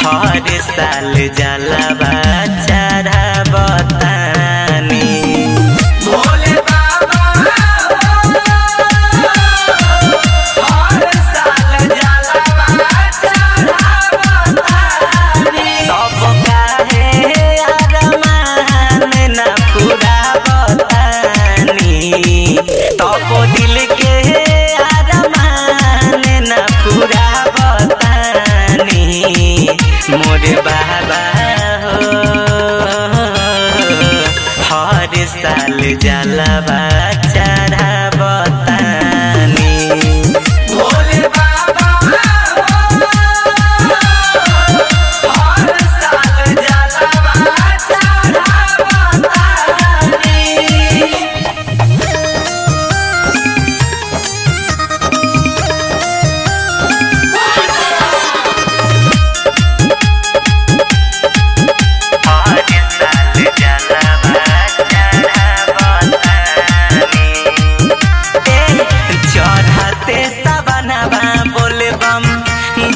हर साल जलवा चढ़ावतानी। भोले बाबा हर साल जलवा चढ़ावतानी। तब काहे अरमान न पुरावतानी। तब दिल के अरमान न पुरावतानी। मोरे बाबा हो हर साल जलवा चढ़ावतानी। भोले बाबा हर साल जलवा चढ़ावतानी।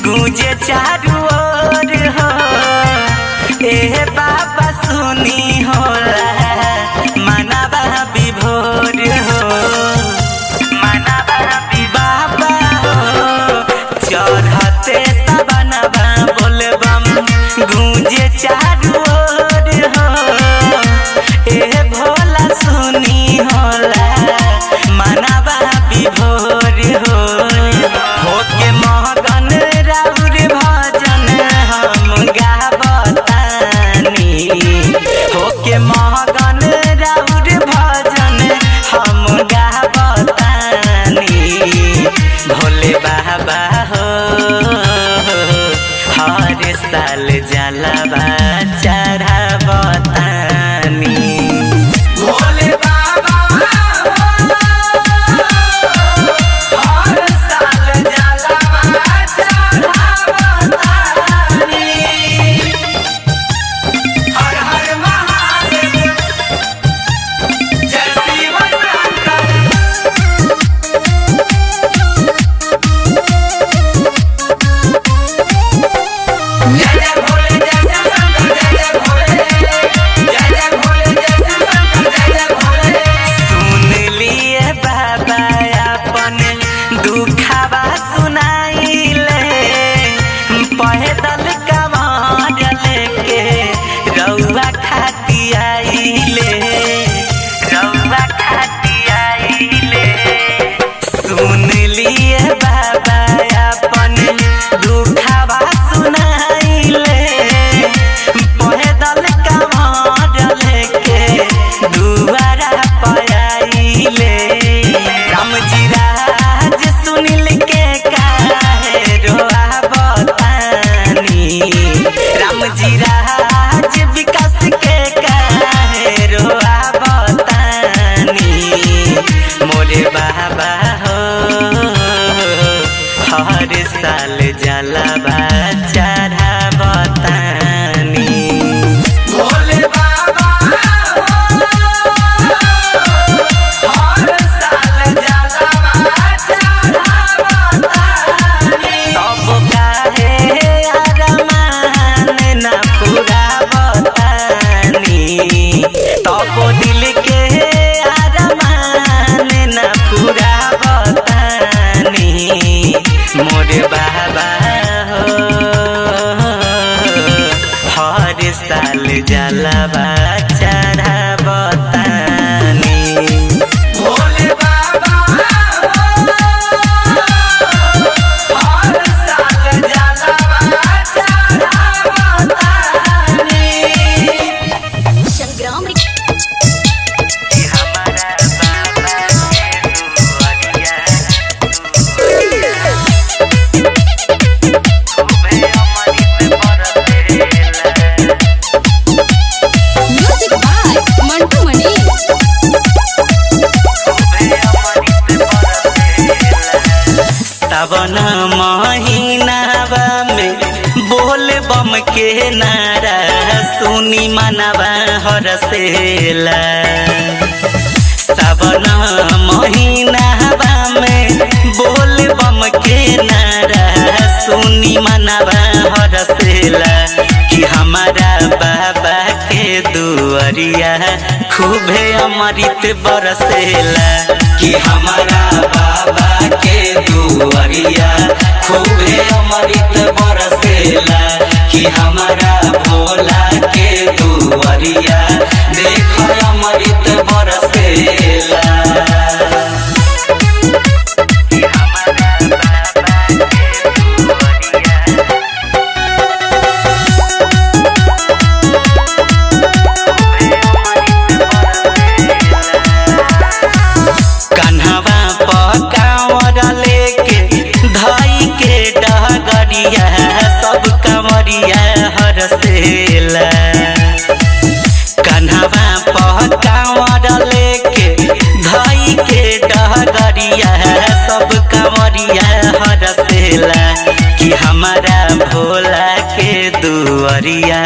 गूंजे चारू ओर हो ए बाबा सुनी होला मनवा विभोर हो। मनवा बाबा हो चढ़ते सबनवा बोलबम गूंजे चारू ओर हो ए भोला सुनी होला मनवा विभोर हो। होके महगन राउर भजन हम गावतानी। होके महगन राउर भजन हम गावतानी। भोले बाबा हो हर साल जलवा चढ़ावतानी। भोले बाबा हर साल जलवा चढ़ावतानी। हर हर महादेव जय शिव शंकर। जय जय भोले जय शिव शंकर जय जय भोले। जय जय भोले जय शिव शंकर जय जय भोले। सुन लिए बाबा अपन दुखवा सुनाइले। पैदल कमर लेके रउआ खाती आइले। रउआ खाती आइले। सुन लिए बाबा अपन दुखवा सुनाइले। पैदल कमर लेके दुआरा पर आइले। राम जी राज सुनिल के काहे रोआवतानी। राम जी राज विकास के काहे रोआवतानी। मोरे बाबा हो हर साल जलवा चढ़ावतानी। भोले बाबा हर साल जलवा चढ़ावतानी। तब काहे अरमान न पुरावतानी। तब दिल के अरमान न पुरावतानी। मोरे बाबा हो हर साल जलवा चढ़ावतानी। भोले बाबा हर साल जलवा चढ़ावतानी। संग्राम हमारा बाबा के दुआरिया खूबे अमृत बरसेला। Music by Mantu Mani. सावन महीनावा में बोल बम के नारा सुनी मनवा हरसेला। सावन महीनावा में बोल बम के नारा सुनी मनवा हरसेला कि हमारा बाबा के दुआरिया खूबे अमृत बरसेला कि हमारा बाबा के दुआरिया खूबे अमृत बरसेला कि हमारा भोला के दुआरिया देख अमृत बरसेला। कन्हवा पकावर लेके धाई के डगरिया सब कमरिया हरसेला कन्हवा पकावर लेके धाई के डगरिया सब कमरिया हरसेला कि हमारा भोला के दुआरिया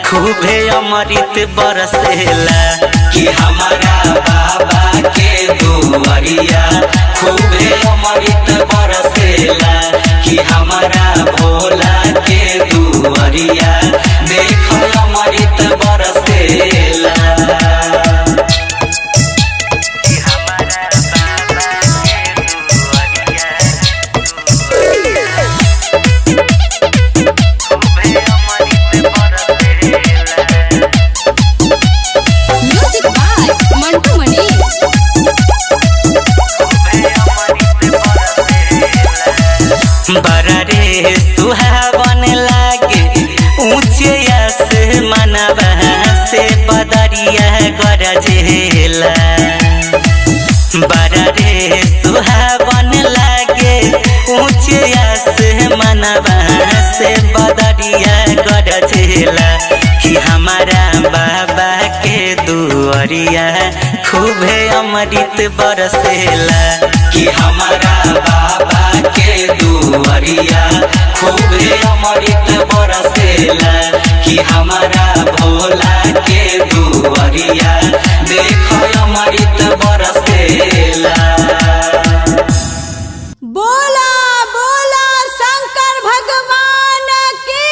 खूबे अमृत बरसेला कि हमारा बाबा के दुआरिया खूबे अमृत बरसेला कि हमारा भोला के दुआरिया देख अमृत बरसेला। म्यूजिक बाय मंटू मनी। बड़ा रे सुहावन लागे ऊंचे आसमानवा से बदरिया गरजेला बड़ा रे सुहावन लागे ऊंचे आसमानवा से बदरिया गरजेला कि हमारा बाबा के दुआरिया खूबे अमृत बरसेला कि हमारा बाबा के दुआरिया खूबे अमृत बरसेला कि हमारा भोला के दुआरिया देख अमृत बरसेला। बोला बोला शंकर भगवान की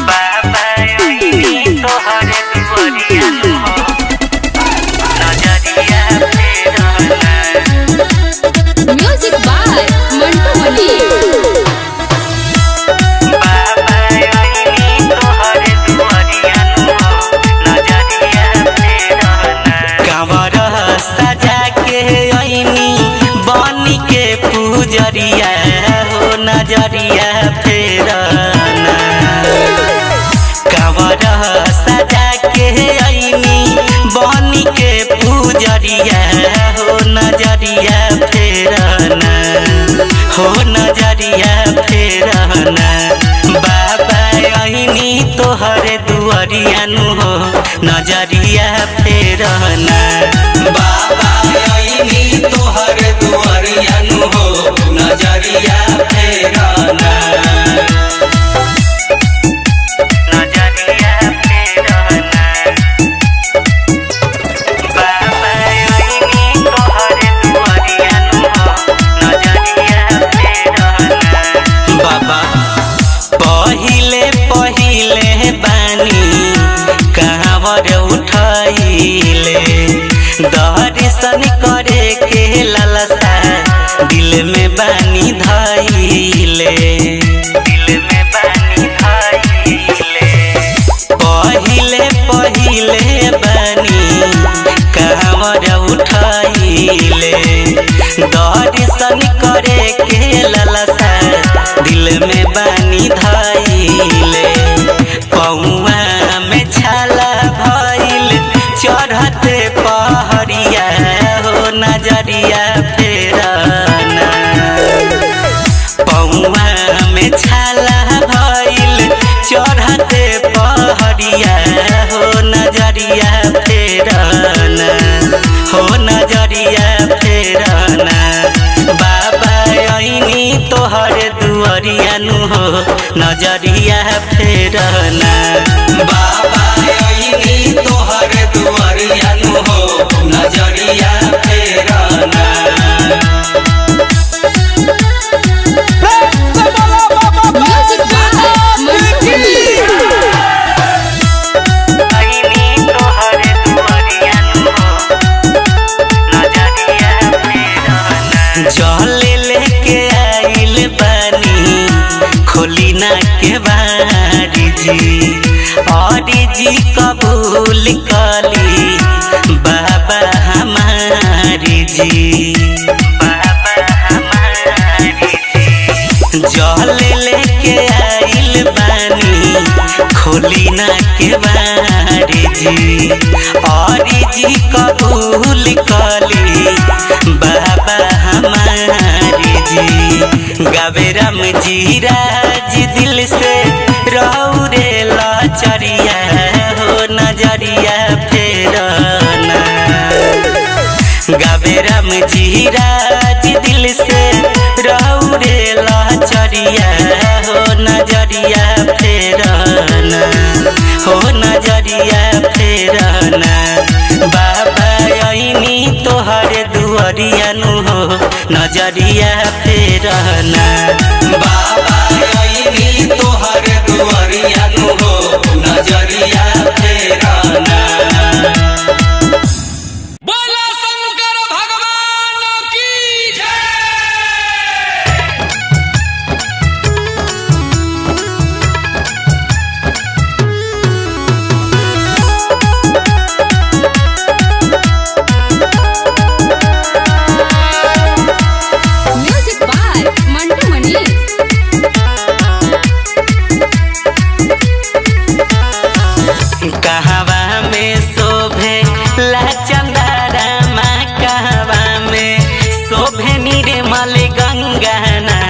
बाबा तोहरे दुआरिया नजरिया म्यूजिक बाय मंटू मनी। कांवर सजा के आईनी बनी के पूजरिया हो नजरिया फेरना कांवर सजा के आईनी बनी के पूजरिया हो नजरिया फेरना हो नजरिया फेरना बाबा आईनी तोहरे दुआरिया हो नजरिया फेरना बाबा आईनी तोहरे दुआरिया हो नजरिया फेरना नजरिया फेरना बाबा आईनी तोहरे दुआरिया हो नजरिया फेरना बाबा पहिले पहिले बानी कांवर उठाइले दर्शन करे के लालसा दिल में बानी धाइले दिल में बानी धाइले पहिले पहिले बानी कांवर उठाइले दर्शन करे के लालसा दिल में बानी धाइले पौआ में छाला भइल चढ़ते पहरिया हो नजरिया फेरना पौआ में छाला भइल चढ़ते पहरिया हो नजरिया फेरना हो नजरिया फेरना बाबा आईनी तोहरे दुआरिया हो नजरिया फेरना बाबा आईनी तोहरे दुआरिया हो नजरिया फेरना। ना के बारी जी और जी कबूल कली बाबा हमारी जी बाबा हमारी जी जल लेके आइल बानी खोली ना के बारी जी और जी कबूल कली बाबा हमारी जी गावे राम जी राज दिल से रहू रे लाचरिया हो नजरिया फेरना गावे राम जी राज दिल से रहू रे लाचरिया हो नजरिया फेरना हो नजरिया फेरना बाबा आईनी तोहर दुआरिया नु हो नजरिया फेरना बाबा आईनी तोहर दुआरिया नु हो नजरिया फेरना। बोला शंकर भगवान की जय। म्यूजिक बाय मंटू मनी। कहवा में शोभे ला चंदारा माँ कहवा में शोभे निर्मल गंगाना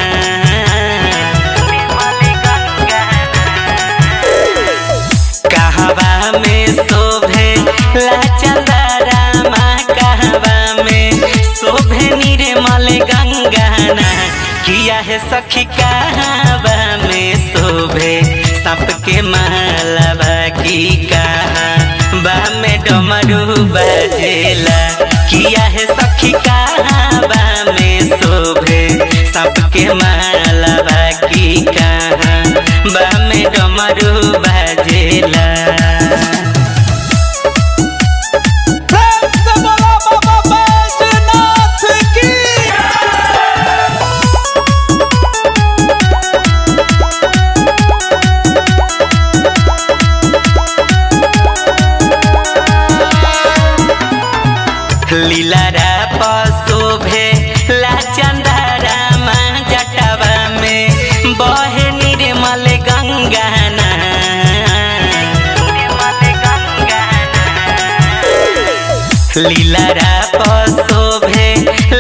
कहवा में शोभे ला चंदारा माँ कहवा में शोभे निर्मल गंगाना किया है सखी कहवा में शोभे सांप के मालवा की कहा बा में डमरू बजेला किया है सखी कहा बा में शोभे सांप के मालवा की कहा बा में डमरू बजेला। लीलारा पशोभे ला चंदारा माँ जटवा में बहे निर्मल गंगाना लीलारा पशोभे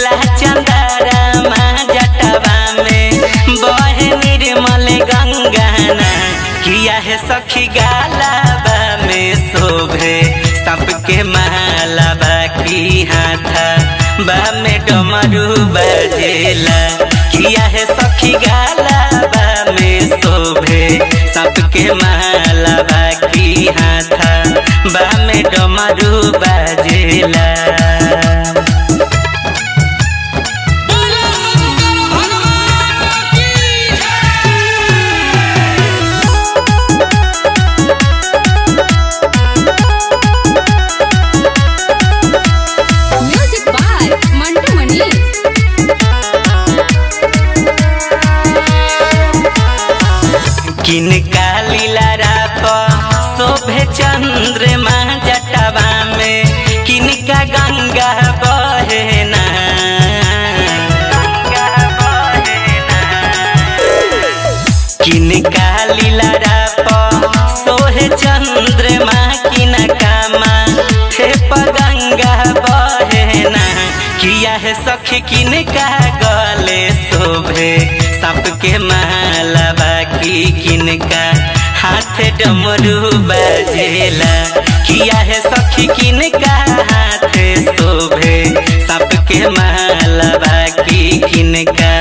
ला चंदारा माँ जटवा में बहे निर्मल गंगाना किया है सखी गालाबा में शोभे सांप के मालाबा की हाथा बा में डमरू बजेला किया है सखी गालाबा में शोभे सांप के मालाबा की हाथा बा में डमरू बजेला। बोला शंकर भगवान की म्यूजिक बाय मंटू मनी। किनका लीलारा पर शोभे चंद्रमा जटवा में किनका गंगा बहेना किनका लीलारा पर सोहे चंद्रमा किनका माथे पर गंगा बहेना किया है सखी किनका गले शोभे सांप के मालाबा की किनका हाथ डमरू बजेला किया है सखी किनका हाथ शोभे सांप के मालाबा की किनका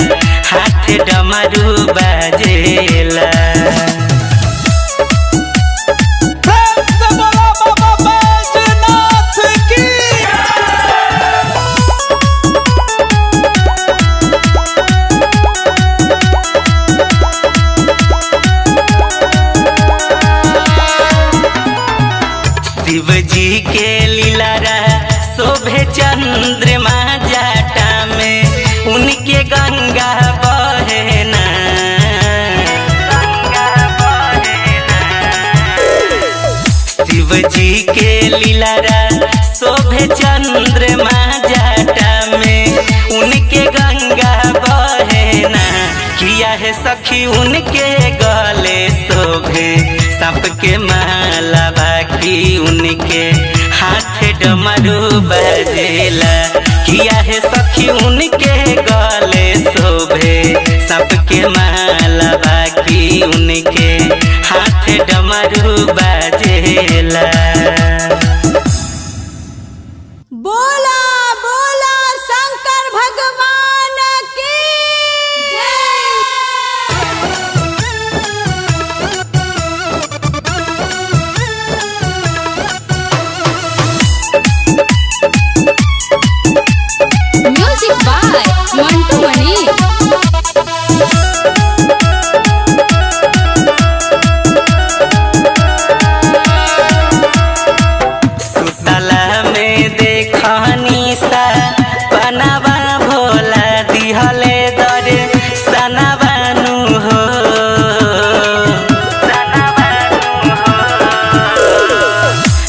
हाथ डमरू बजेला। शिव जी के लीलारा शोभे चंद्रमा जाटा में उनके गंगा बहेना शिव जी के लीलारा शोभे चंद्रमा जाटा में उनके गंगा बहेना किया है सखी उनके गले शोभे सांप के माला बाकी उनके हाथ डमरू बजेला किया है सखी उनके गले शोभे सांप के माला बाकी उनके हाथ डमरू बजेला। बोला बोला शंकर भगवान की म्यूजिक बाय मंटू मनी। सुतला में देखनी सा पनावा भोला दिहले दरे सनावानु हो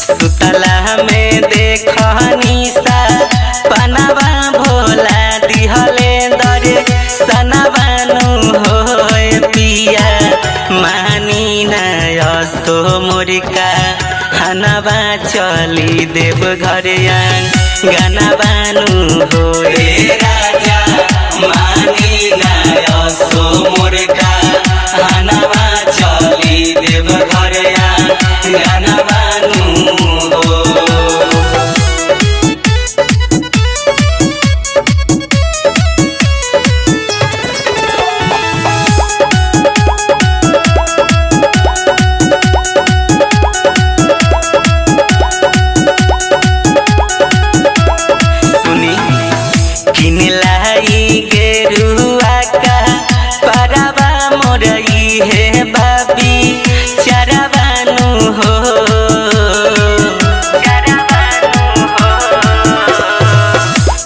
सुतला में देखनी सा पनावा भोला दिहले दरे सनावानु हो पिया मानी नयसो मुर्का हनवा चली देव घरियान गाना बानु होए राजा मानी नयसो मुर्का हनवा चली देव घरियान गाना बानु हो। किनलाई गेरुआ का परवा मोरई है बाबी चरवानु हो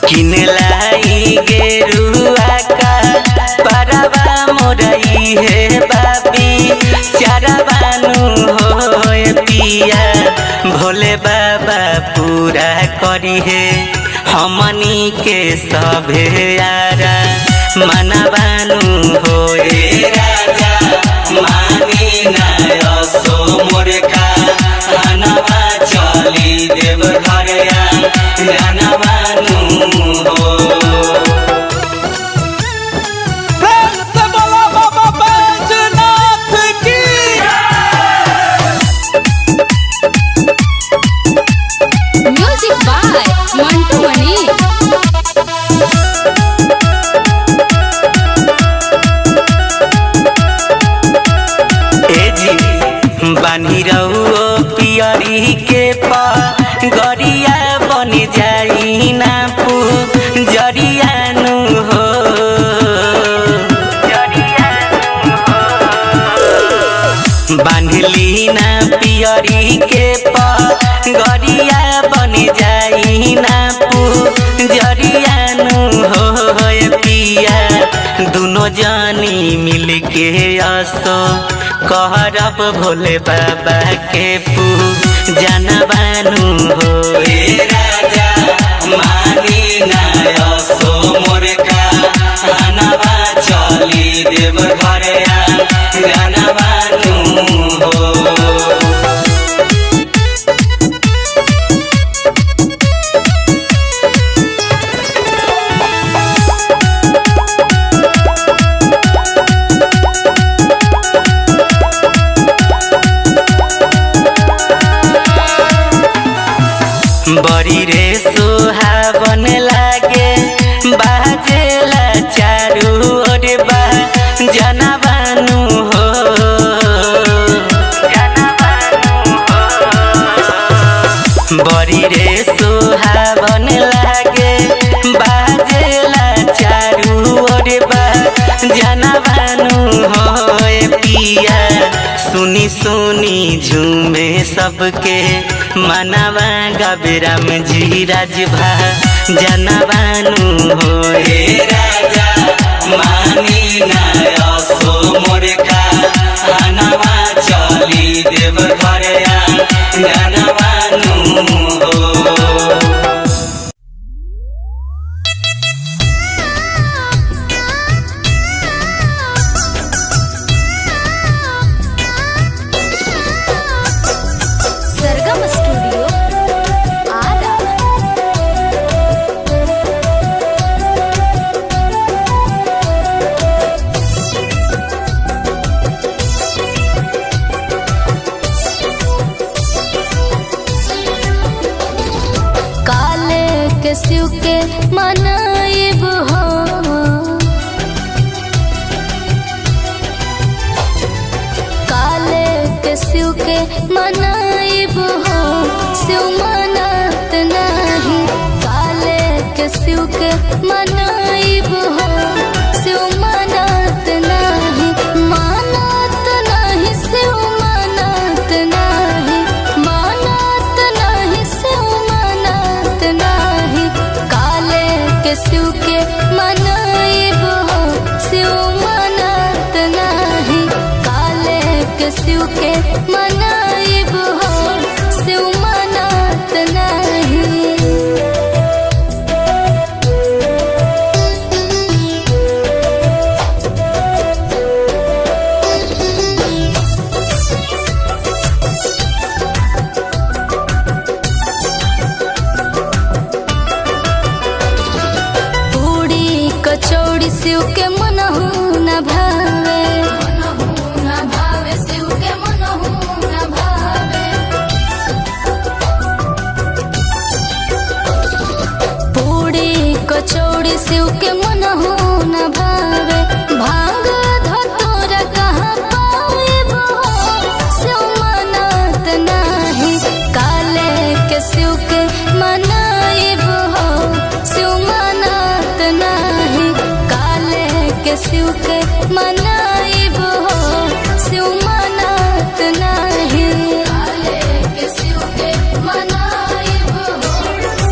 किनलाई गेरुआ का परवा मोरई है बाबी चरवानु हो पिया भोले बाबा पूरा करी है हमनी के सभे यारा मनवानु होए राजा मानी नयसो मुर्खा हनवा चली देव घरिया गानवानु हो। म्यूजिक बाय मंटू मनी। बानी रहो पियरी के गरिया बन जाई ना जरियानु हो बांधली ना पियरी के गरिया बन जाई ना जरियानु हो पिया दोनों जानी मिल के आसो कहरब भोले बाबा के जनवानु हो राजा मानी नयसो मुर्खा हनवा चली देव घरिया गानवानु हो। बड़ी रे सुहावन लागे बाजेला चारू ओर बा जनवानु हो बड़ी रे सुहावन लागे बाजेला चारू ओर बा जनवानु हो पिया सुनी सुनी झूमे सबके मनवा गबराम जी राजभा जनवानु हो राजा मानी नयसो मुर्खा हनवा चली देव घरिया गानवा शिव के मनाइब हो। काले के शिव के मनाइब हो, शिव मनात नहीं। काले के शिव के मनाइब हो, शिव मनात नहीं। मानत नहीं शिव मनात नहीं, मानत नहीं शिव मनात नहीं। काले के शिव के मनाइब हो, शिव मनात नहीं। काले के शिव के मनाइब हो, शिव मनात नहीं। पूड़ी कचौड़ी शिव के मनहु न भावे, शिव के मनहु न भावे। पूड़ी कचौड़ी शिव के मनहु न भावे। भांग धतूरा कहाँ पाइब हो, शिव मनात नहीं। काले के शिव के मनाइब हो, शिव मनात नहीं। काले के शिव के मनाइब हो, शिव मनात नहीं। काले के शिव के मनाइब हो,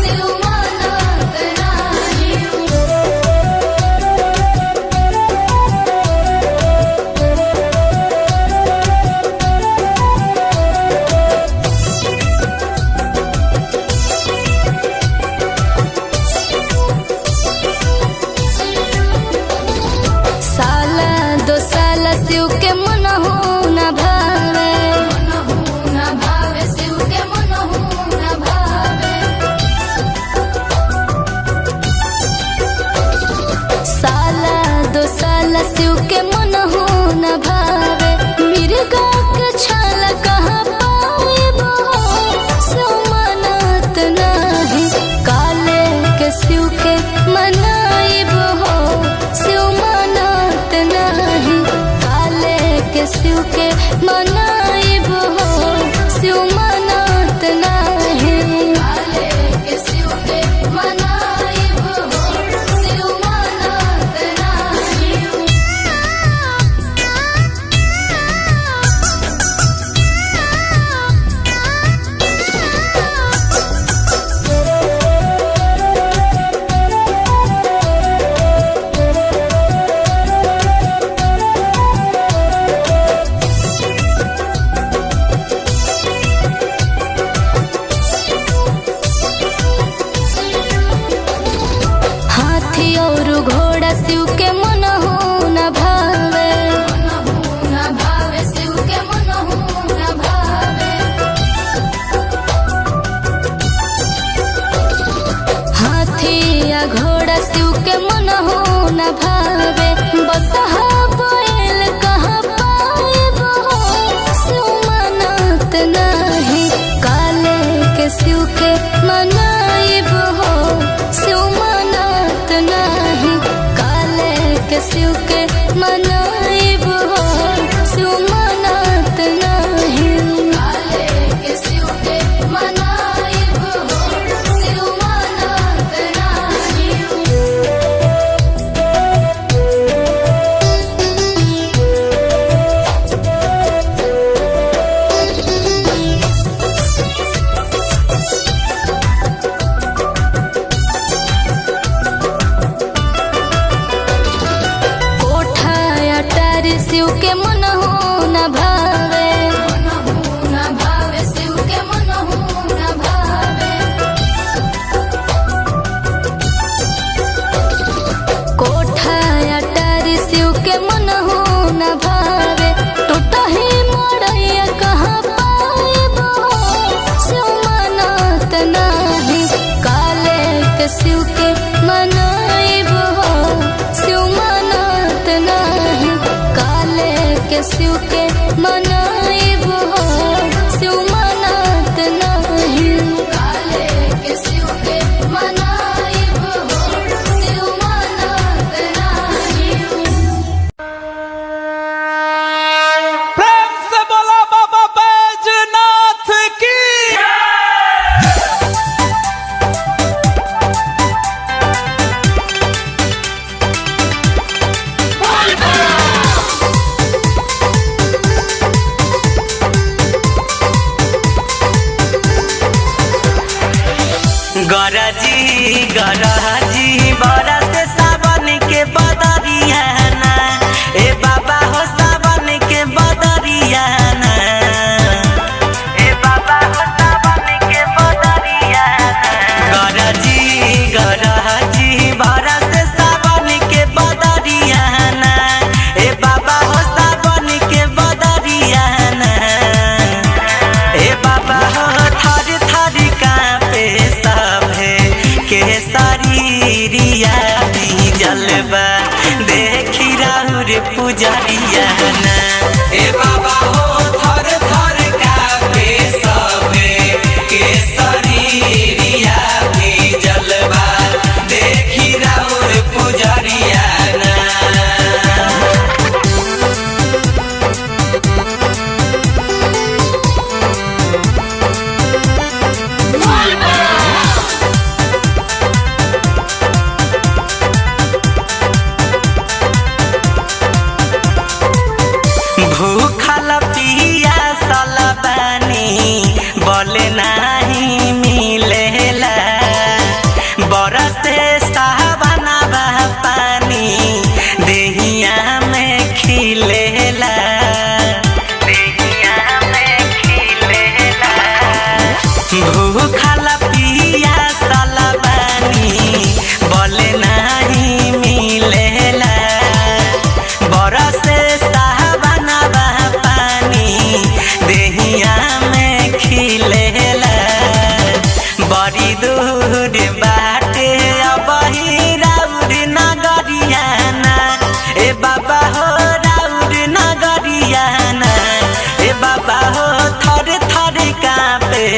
शिव मनात नहीं। साला दो साला शिव के मनहु न भावे, शिव के मनहु न भावे। साला दो साला शिव के मनहु न भावे। मिर्गा के छाला कहाँ पाइब हो, शिव मनात नहीं। काले के शिव के मनाइब हो, शिव मनात नहीं। काले के शिव के मनाइब हो, शिव मनात नहीं। काले के शिव के मनाइब हो, शिव मनात नहीं। हाथी और घोड़ा शिव के मनहु न भावे, शिव के मनहु न भावे। हाथी या घोड़ा शिव के मनहु न भावे। बसहा बैल कहाँ पाइब हो, शिव मनात नहीं। काले के शिव के मनाइब हो, शिव मनात नहीं। काले के शिव के मनाइब हो, शिव मनात नहीं। काले के शिव के मनाइब हो, शिव मनात नहीं। कोठा अटारी शिव के मनहु न भावे, शिव के मनहु न भावे। कोठा अटारी शिव के मनहु न भावे। टूटही मड़ैया कहाँ पाइब हो, शिव मनात नहीं। काले के शिव के मनाइब हो, शिव मनात नहीं। काले के शिव के मनाइब हो, शिव मनात नहीं। काले के शिव के मनाइब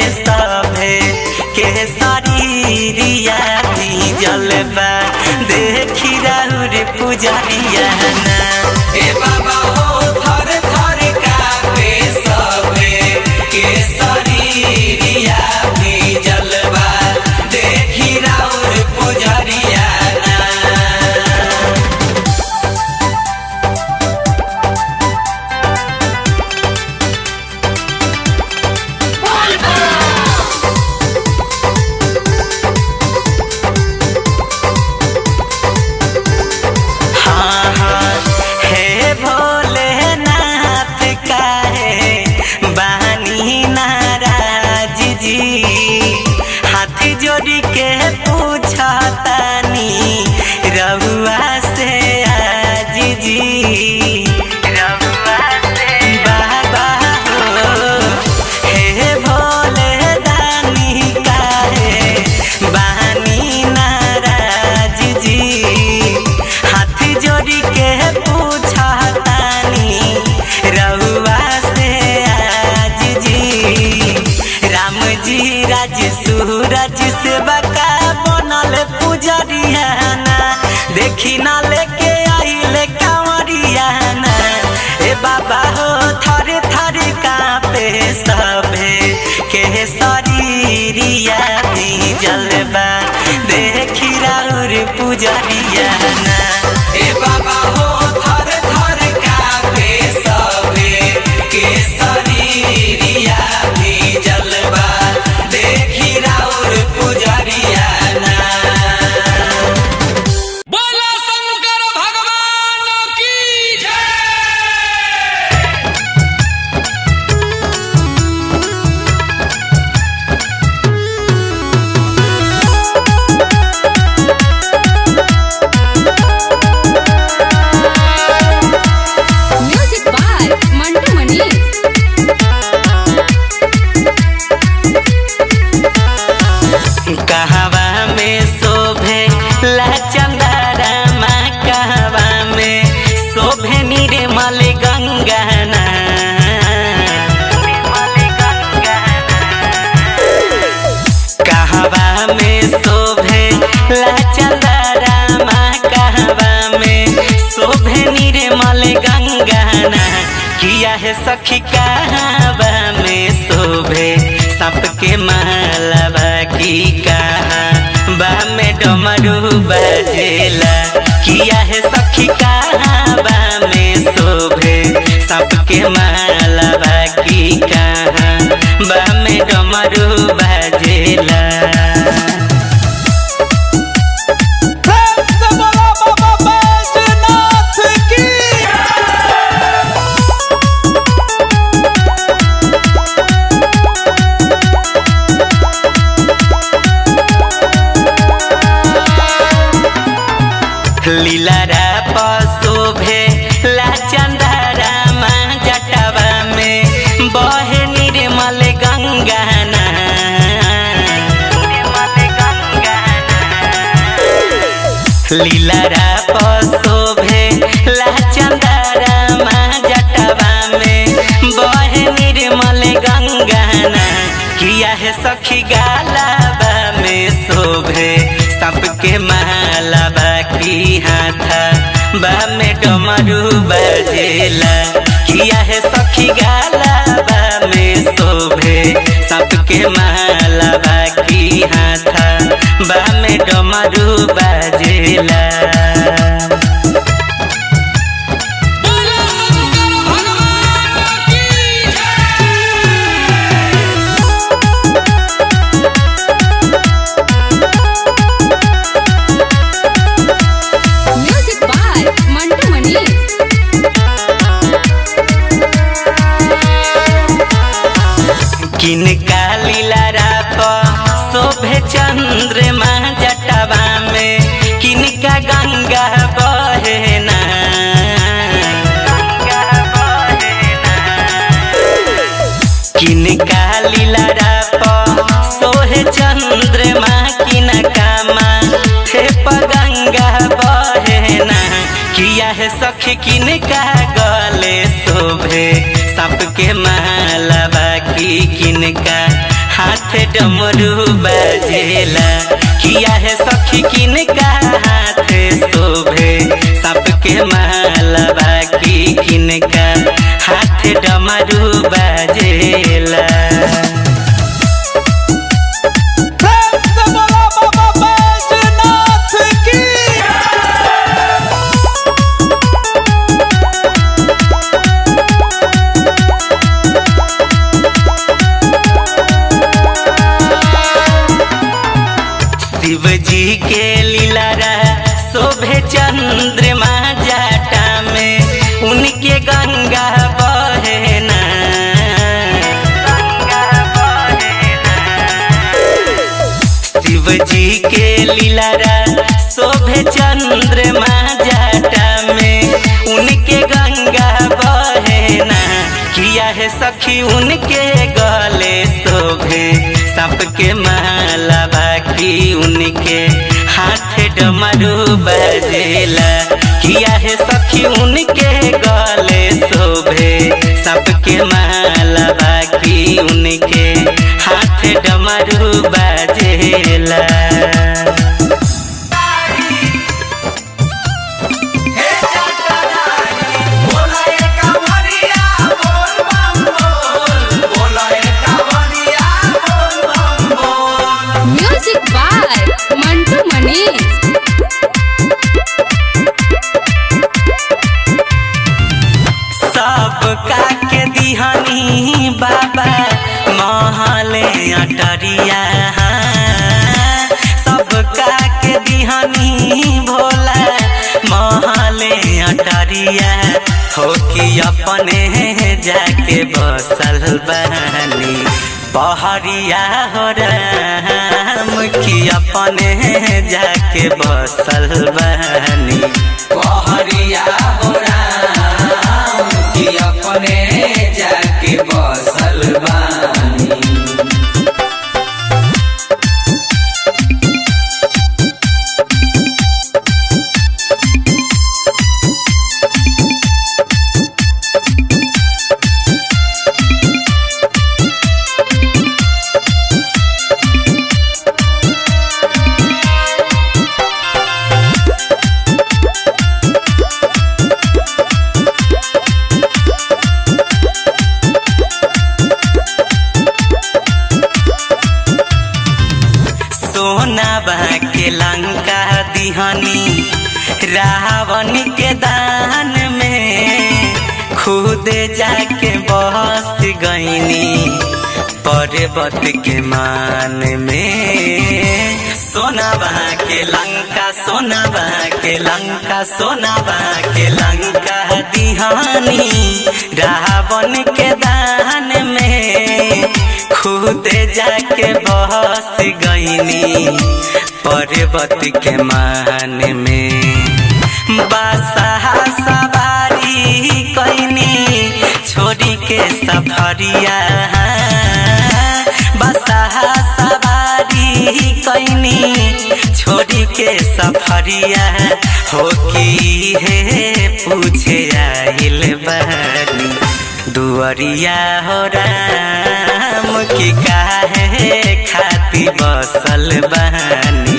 सभे के शरीरिया भीजल बा देखी राउर पुजरिया ना ए बाबा हो थर थर कापे सभे के शरीरिया भीजल बा देखी राउर पुजरिया ना। हे भोलेनाथ काहे बानी नाराज जी हाथ जोड़ी के पूछतानी रहुआ से आज जी रहुआ से बाबा हो हे भोले दानी काहे बानी नाराज जी हाथ जोड़ी के पूछतानी रहुआ से आज जी राम जी राज सूरज से बका बनल पुजरिया ना देखी ना लेके आइले कांवरिया ना ए बाबा हो थर थर कांपे सभे के शरीरिया भीजल बा देखी राउर पुजरिया ना ए बाबा हो थर थर कांपे सभे के शरीरिया भीजल बा देखी राउर पुजरिया ना। बोला शंकर भगवान की जय। म्यूजिक बाय मंटू मनी। कहवा में शोभे ला चंदारा माँ कहवा में शोभे निर्मल गंगाना कहवा में शोभे ला चंदारा माँ कहवा में शोभे निर्मल गंगाना किया है सखी कहवा में शोभे सबके मालवा की कहा बा में डमरू बजेला किया है सखी कहवा में शोभे सबके मालवा की कहा बा में डमरू बजेला। लीलारा पशोभे ला चंदारा माँ जटवा में बहे निर्मल गंगाना लीलारा पशोभे ला चंदारा माँ जटवा में बहे निर्मल गंगाना किया है सखी गालाबा में शोभे सबके मालाबा की हाथा बा में डमरू बजेला किया है सखी गालाबा में शोभे सबके मालाबा की हाथा बा में डमरू बजेला। बोला शंकर भगवान की म्यूजिक बाय मंटू मनी। किनका लीलारा शोभे चंद्रमा जटवा में किनका गंगा बहेना किनका लीलारा सोहे चंद्रमा किनका माथे पर गंगा बहेना किया है सखी किनका गले शोभे सबके मालवा की किनका हाथ डमरू बजेला किया है सखी किनका हाथ शोभे सबके माला बाकी किनका हाथ डमरू बजेला। शिव जी के लीलारा शोभे चंद्रमा जाटा में उनके गंगा बहना। शिव जी के लीलारा शोभे चंद्रमा जाटा में उनके गंगा बहना किया है सखी उनके गले शोभे सबके माला बाकी उनके हाथ डमरू बजेला किया है सखी उनके गले शोभे सबके माला बाकी उनके हाथ डमरू बजेला। Music by Mantu Manish. सबका के दिहानी बाबा महले अटरिया सबका के दिहानी भोला महले अटरिया हो कि अपने जाके बसल बहनी पहरिया हो राम की अपने जाके बसल बहनी पहरिया हो राम की अपने जाके बसल बहनी। सोना के लंका दिहानी रावण के दान में खुद जाके बस गईनी पर्वत के मान में। सोना के लंका सोना के लंका सोना के लंका दिहानी रावण के दान में खुद जाके बस गईनी पर्वत के मान में। बादशाह सवारी कईनी छोड़ी के सफरिया बादशाह सवारी कईनी छोड़ी के सफरिया हो कि हे पूछे आइल बहनी दुअरिया हो राम की काहे खाती बसल बहनी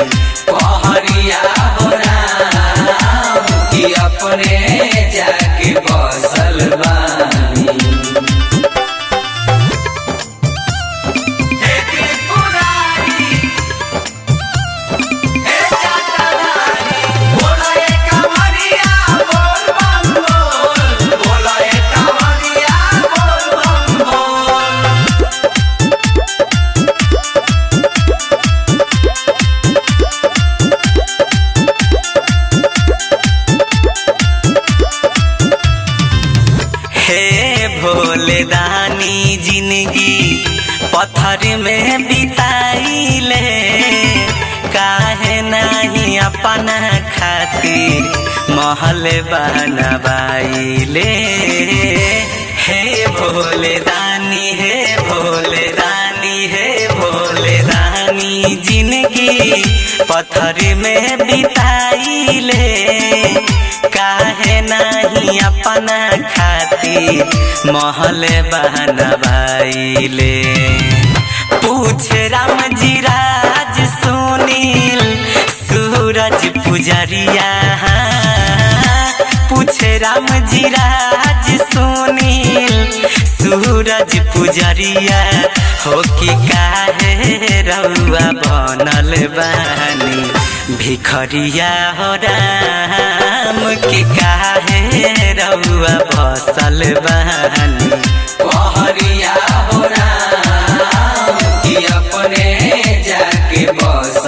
पहरिया हो राम की अपने जाके बसल बहनी। भोले दानी जिंदगी पत्थर में बिताइले काहे नहीं अपना खातिर महल बनवाइले। हे भोले दानी हे भोले दानी हे भोले दानी जिंदगी पत्थर में बिताइले काहे नहीं अपना खातिर महल बनवाइले। पूछे राम जी राज सुनील सूरज पुजरिया, पूछे राम जी राज सुनील सूरज पुजरिया, हो कि काहे रउआ बनल बानी भिखरिया हो राम, कि काहे रउआ बसल बानी कहरिया हो राम, कि अपने जाके बस